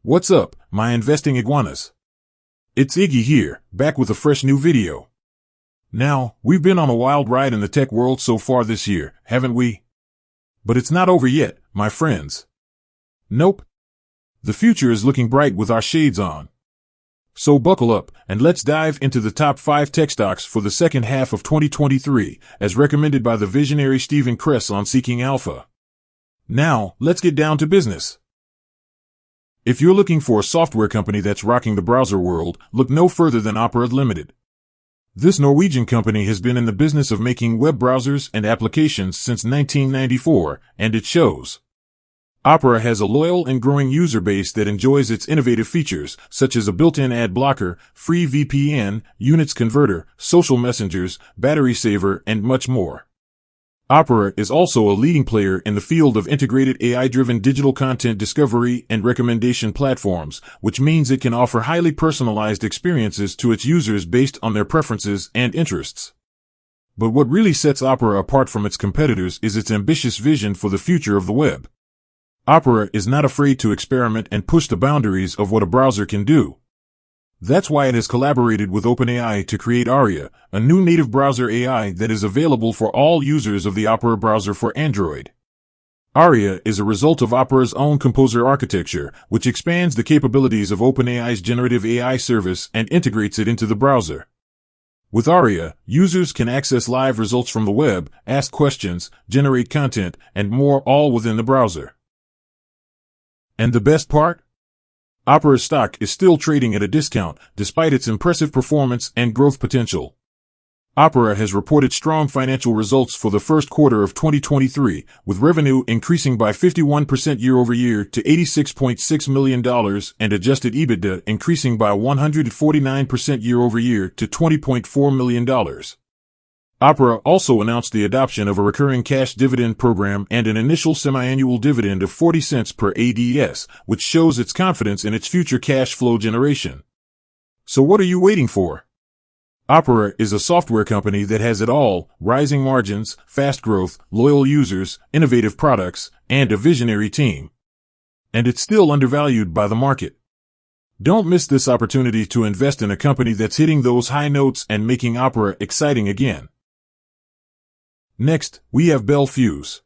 What's up, my investing iguanas? It's Iggy here, back with a fresh new video. Now, we've been on a wild ride in the tech world so far this year, haven't we? But it's not over yet, my friends. Nope. The future is looking bright with our shades on. So buckle up, and let's dive into the top 5 tech stocks for the second half of 2023, as recommended by the visionary Steven Cress on SeekingAlpha. Now, let's get down to business. If you're looking for a software company that's rocking the browser world, look no further than Opera Limited. This Norwegian company has been in the business of making web browsers and applications since 1994, and it shows. Opera has a loyal and growing user base that enjoys its innovative features, such as a built-in ad blocker, free VPN, units converter, social messengers, battery saver, and much more. Opera is also a leading player in the field of integrated AI-driven digital content discovery and recommendation platforms, which means it can offer highly personalized experiences to its users based on their preferences and interests. But what really sets Opera apart from its competitors is its ambitious vision for the future of the web. Opera is not afraid to experiment and push the boundaries of what a browser can do. That's why it has collaborated with OpenAI to create Aria, a new native browser AI that is available for all users of the Opera browser for Android. Aria is a result of Opera's own composer architecture, which expands the capabilities of OpenAI's generative AI service and integrates it into the browser. With Aria, users can access live results from the web, ask questions, generate content, and more, all within the browser. And the best part? Opera's stock is still trading at a discount, despite its impressive performance and growth potential. Opera has reported strong financial results for the first quarter of 2023, with revenue increasing by 51% year-over-year to $86.6 million and adjusted EBITDA increasing by 149% year-over-year to $20.4 million. Opera also announced the adoption of a recurring cash dividend program and an initial semi-annual dividend of 40 cents per ADS, which shows its confidence in its future cash flow generation. So what are you waiting for? Opera is a software company that has it all: rising margins, fast growth, loyal users, innovative products, and a visionary team. And it's still undervalued by the market. Don't miss this opportunity to invest in a company that's hitting those high notes and making Opera exciting again. Next, we have Bel Fuse.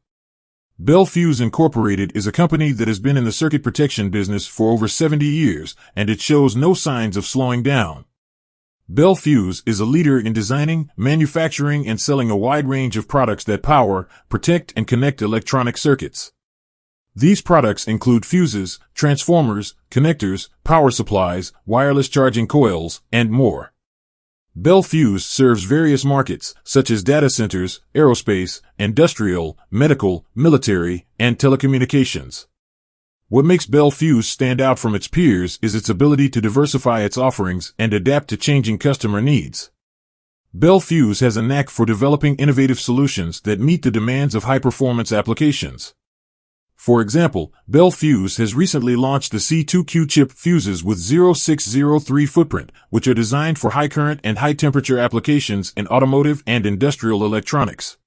Bel Fuse Inc. is a company that has been in the circuit protection business for over 70 years, and it shows no signs of slowing down. Bel Fuse is a leader in designing, manufacturing, and selling a wide range of products that power, protect, and connect electronic circuits. These products include fuses, transformers, connectors, power supplies, wireless charging coils, and more. Bel Fuse serves various markets, such as data centers, aerospace, industrial, medical, military, and telecommunications. What makes Bel Fuse stand out from its peers is its ability to diversify its offerings and adapt to changing customer needs. Bel Fuse has a knack for developing innovative solutions that meet the demands of high-performance applications. For example, Bel Fuse has recently launched the C2Q chip fuses with 0603 footprint, which are designed for high current and high temperature applications in automotive and industrial electronics.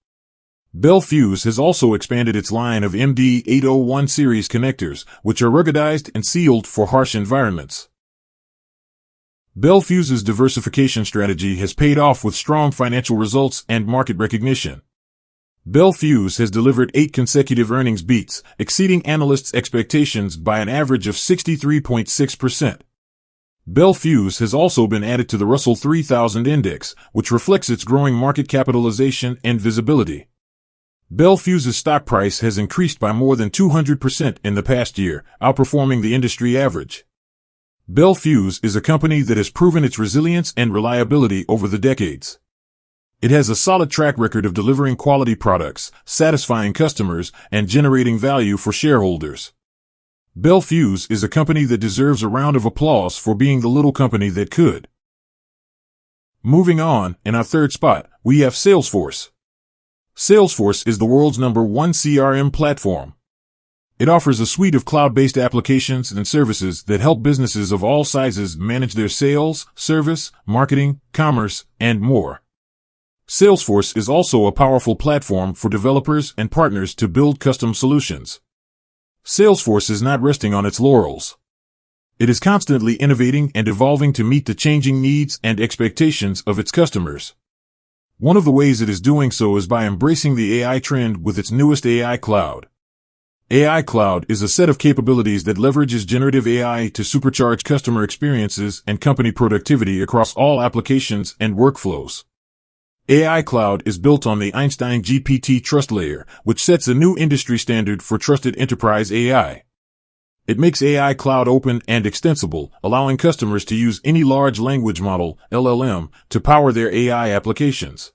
Bel Fuse has also expanded its line of MD801 series connectors, which are ruggedized and sealed for harsh environments. Bel Fuse's diversification strategy has paid off with strong financial results and market recognition. Bel Fuse has delivered 8 consecutive earnings beats, exceeding analysts' expectations by an average of 63.6%. Bel Fuse has also been added to the Russell 3000 index, which reflects its growing market capitalization and visibility. Bel Fuse's stock price has increased by more than 200% in the past year, outperforming the industry average. Bel Fuse is a company that has proven its resilience and reliability over the decades. It has a solid track record of delivering quality products, satisfying customers, and generating value for shareholders. Bel Fuse is a company that deserves a round of applause for being the little company that could. Moving on, in our third spot, we have Salesforce. Salesforce is the world's #1 CRM platform. It offers a suite of cloud-based applications and services that help businesses of all sizes manage their sales, service, marketing, commerce, and more. Salesforce is also a powerful platform for developers and partners to build custom solutions. Salesforce is not resting on its laurels. It is constantly innovating and evolving to meet the changing needs and expectations of its customers. One of the ways it is doing so is by embracing the AI trend with its newest AI Cloud. AI Cloud is a set of capabilities that leverages generative AI to supercharge customer experiences and company productivity across all applications and workflows. AI Cloud is built on the Einstein GPT trust layer, which sets a new industry standard for trusted enterprise AI. It makes AI Cloud open and extensible, allowing customers to use any large language model, LLM, to power their AI applications.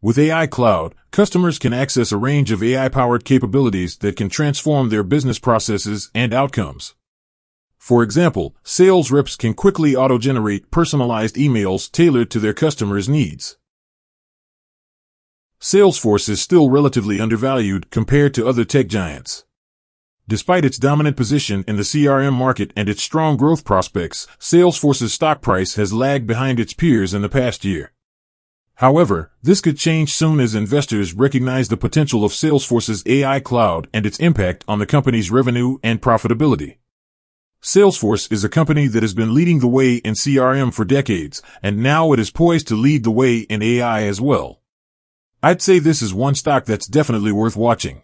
With AI Cloud, customers can access a range of AI-powered capabilities that can transform their business processes and outcomes. For example, sales reps can quickly auto-generate personalized emails tailored to their customers' needs. Salesforce is still relatively undervalued compared to other tech giants. Despite its dominant position in the CRM market and its strong growth prospects, Salesforce's stock price has lagged behind its peers in the past year. However, this could change soon as investors recognize the potential of Salesforce's AI Cloud and its impact on the company's revenue and profitability. Salesforce is a company that has been leading the way in CRM for decades, and now it is poised to lead the way in AI as well. I'd say this is one stock that's definitely worth watching.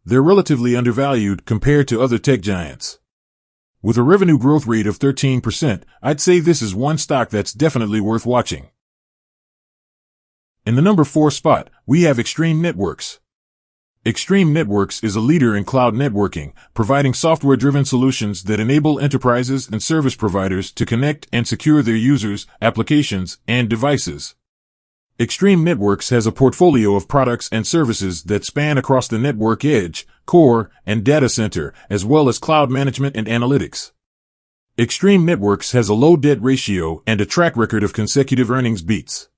They're relatively undervalued compared to other tech giants. With a revenue growth rate of 13%, I'd say this is one stock that's definitely worth watching. In the number 4 spot, we have Extreme Networks. Extreme Networks is a leader in cloud networking, providing software-driven solutions that enable enterprises and service providers to connect and secure their users, applications, and devices. Extreme Networks has a portfolio of products and services that span across the network edge, core, and data center, as well as cloud management and analytics. Extreme Networks has a low debt ratio and a track record of consecutive earnings beats.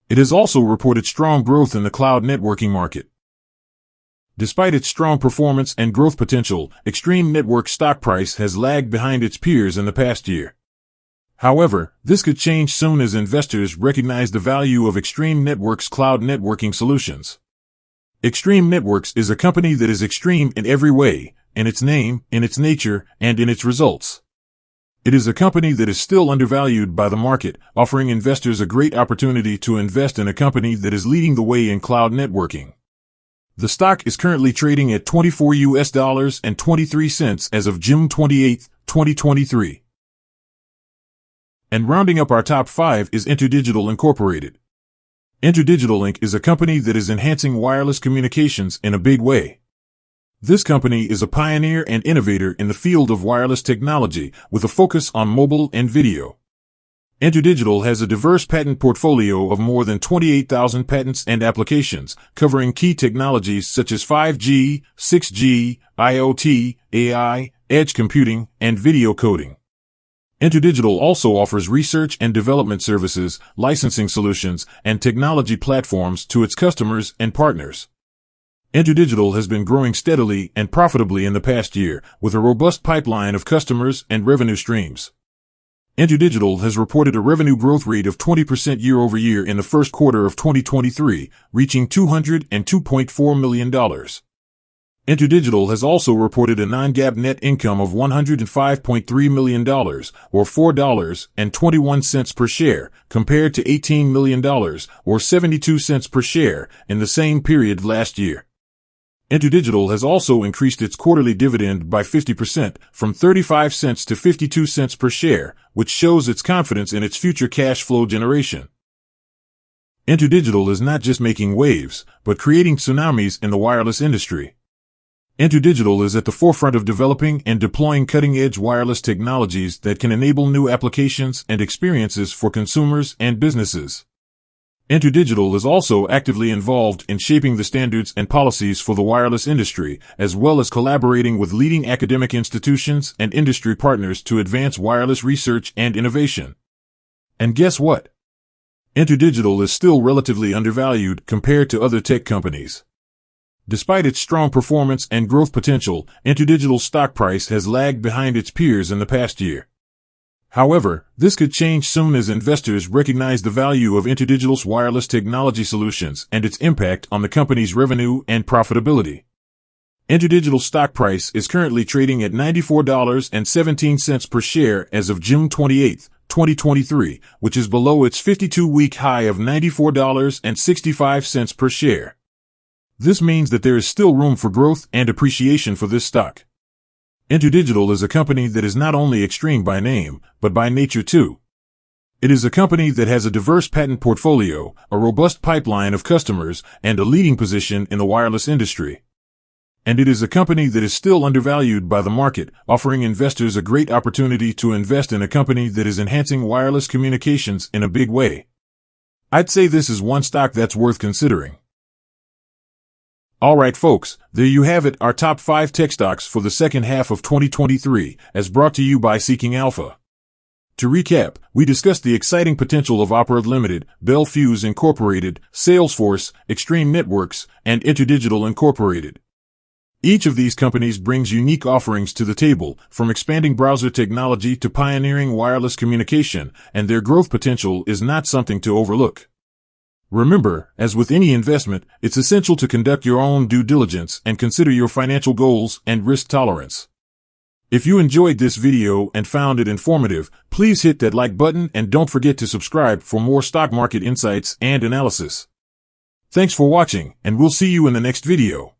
It has also reported strong growth in the cloud networking market. Despite its strong performance and growth potential, Extreme Networks' stock price has lagged behind its peers in the past year. However, this could change soon as investors recognize the value of Extreme Networks' cloud networking solutions. Extreme Networks is a company that is extreme in every way, in its name, in its nature, and in its results. It is a company that is still undervalued by the market, offering investors a great opportunity to invest in a company that is leading the way in cloud networking. The stock is currently trading at $24.23 as of June 28, 2023. And rounding up our top 5 is InterDigital Inc. InterDigital Inc. is a company that is enhancing wireless communications in a big way. This company is a pioneer and innovator in the field of wireless technology, with a focus on mobile and video. InterDigital has a diverse patent portfolio of more than 28,000 patents and applications, covering key technologies such as 5G, 6G, IoT, AI, edge computing, and video coding. InterDigital also offers research and development services, licensing solutions, and technology platforms to its customers and partners. InterDigital has been growing steadily and profitably in the past year, with a robust pipeline of customers and revenue streams. InterDigital has reported a revenue growth rate of 20% year-over-year in the first quarter of 2023, reaching $202.4 million. InterDigital has also reported a non-GAAP net income of $105.3 million, or $4.21 per share, compared to $18 million, or 72 cents per share, in the same period last year. InterDigital has also increased its quarterly dividend by 50%, from 35 cents to 52 cents per share, which shows its confidence in its future cash flow generation. InterDigital is not just making waves, but creating tsunamis in the wireless industry. InterDigital is at the forefront of developing and deploying cutting-edge wireless technologies that can enable new applications and experiences for consumers and businesses. InterDigital is also actively involved in shaping the standards and policies for the wireless industry, as well as collaborating with leading academic institutions and industry partners to advance wireless research and innovation. And guess what? InterDigital is still relatively undervalued compared to other tech companies. Despite its strong performance and growth potential, InterDigital's stock price has lagged behind its peers in the past year. However, this could change soon as investors recognize the value of InterDigital's wireless technology solutions and its impact on the company's revenue and profitability. InterDigital stock price is currently trading at $94.17 per share as of June 28, 2023, which is below its 52-week high of $94.65 per share. This means that there is still room for growth and appreciation for this stock. InterDigital is a company that is not only extreme by name, but by nature too. It is a company that has a diverse patent portfolio, a robust pipeline of customers, and a leading position in the wireless industry. And it is a company that is still undervalued by the market, offering investors a great opportunity to invest in a company that is enhancing wireless communications in a big way. I'd say this is one stock that's worth considering. Alright folks, there you have it, our top 5 tech stocks for the second half of 2023, as brought to you by SeekingAlpha. To recap, we discussed the exciting potential of Opera Limited, Bel Fuse Inc, Salesforce, Extreme Networks, and InterDigital Inc. Each of these companies brings unique offerings to the table, from expanding browser technology to pioneering wireless communication, and their growth potential is not something to overlook. Remember, as with any investment, it's essential to conduct your own due diligence and consider your financial goals and risk tolerance. If you enjoyed this video and found it informative, please hit that like button and don't forget to subscribe for more stock market insights and analysis. Thanks for watching, and we'll see you in the next video.